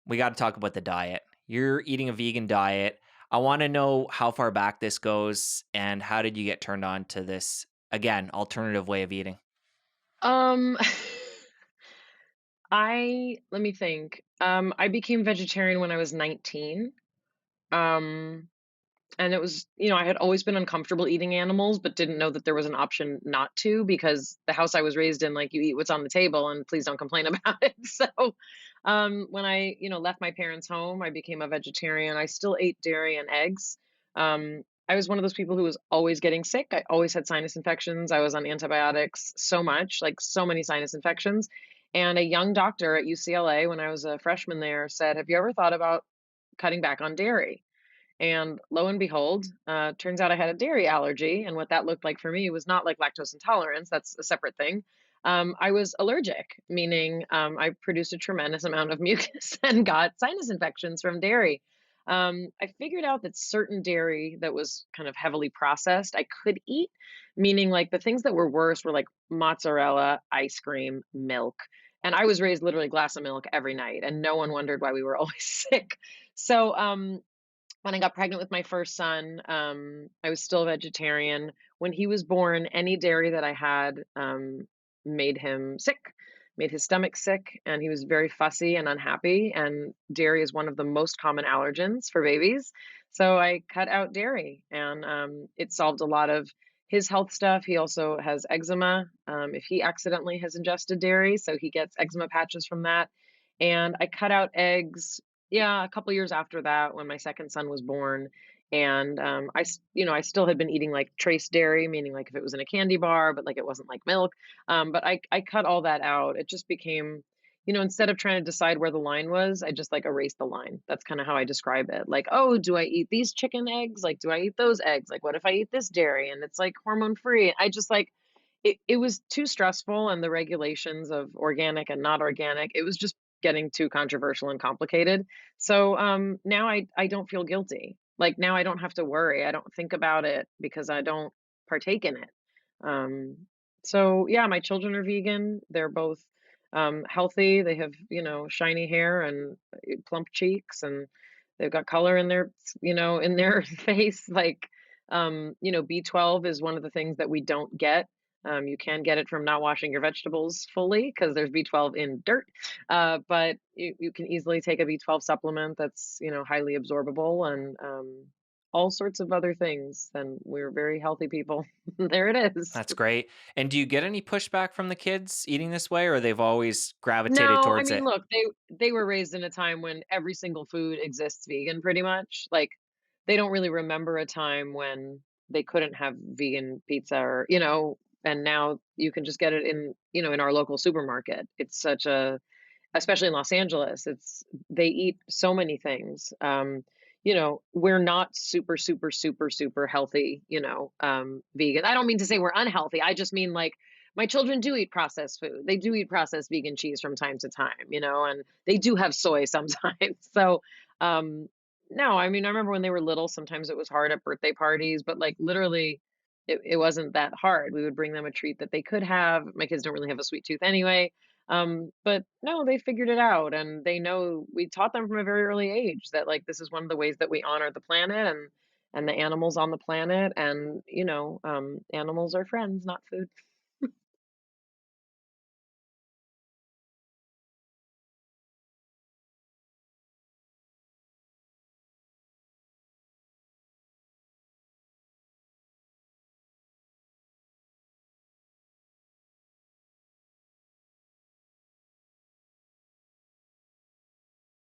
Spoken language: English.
we got to talk about the diet. You're eating a vegan diet. I want to know how far back this goes and how did you get turned on to this, again, alternative way of eating? Um, let me think. I became vegetarian when I was 19. Um, and it was, I had always been uncomfortable eating animals, but didn't know that there was an option not to because the house I was raised in, like, you eat what's on the table and please don't complain about it. So, when I, left my parents' home, I became a vegetarian. I still ate dairy and eggs. I was one of those people who was always getting sick. I always had sinus infections. I was on antibiotics so much, like so many sinus infections. And a young doctor at UCLA, when I was a freshman there, said, "Have you ever thought about cutting back on dairy?" And lo and behold, turns out I had a dairy allergy. And what that looked like for me was not like lactose intolerance, that's a separate thing. I was allergic, meaning I produced a tremendous amount of mucus and got sinus infections from dairy. I figured out that certain dairy that was kind of heavily processed, I could eat, meaning like the things that were worse were like mozzarella, ice cream, milk. And I was raised literally a glass of milk every night, and no one wondered why we were always sick. So, when I got pregnant with my first son, I was still a vegetarian. When he was born, any dairy that I had made him sick, made his stomach sick, and he was very fussy and unhappy. And dairy is one of the most common allergens for babies. So I cut out dairy, and it solved a lot of his health stuff. He also has eczema if he accidentally has ingested dairy, so he gets eczema patches from that. And I cut out eggs, yeah, a couple years after that when my second son was born, and, I still had been eating, like, trace dairy, meaning, like, if it was in a candy bar, but, like, it wasn't like milk, but I cut all that out. It just became, instead of trying to decide where the line was, I just, like, erased the line. That's kinda how I describe it. Like, "Oh, do I eat these chicken eggs? Like, do I eat those eggs? Like, what if I eat this dairy and it's, like, hormone free?" I just, like, it was too stressful, and the regulations of organic and not organic, it was just getting too controversial and complicated. So, now I don't feel guilty. Like, now I don't have to worry. I don't think about it because I don't partake in it. Um, so yeah, my children are vegan. They're both, healthy. They have, shiny hair and plump cheeks, and they've got color in their, in their face. Like, B12 is one of the things that we don't get. You can get it from not washing your vegetables fully because there's B12 in dirt. But you can easily take a B12 supplement that's, highly absorbable and all sorts of other things. And we're very healthy people. There it is. That's great. And do you get any pushback from the kids eating this way, or they've always gravitated No, I towards mean, it? look, they were raised in a time when every single food exists vegan pretty much. Like, they don't really remember a time when they couldn't have vegan pizza or, and now you can just get it in, in our local supermarket. It's such a especially in Los Angeles, they eat so many things. We're not super, super, super, super healthy, vegan. I don't mean to say we're unhealthy. I just mean like my children do eat processed food. They do eat processed vegan cheese from time to time, and they do have soy sometimes. So, um, no, I mean, I remember when they were little, sometimes it was hard at birthday parties, but like literally, it wasn't that hard. We would bring them a treat that they could have. My kids don't really have a sweet tooth anyway, but no, they figured it out and they know we taught them from a very early age that like this is one of the ways that we honor the planet and the animals on the planet and animals are friends, not food.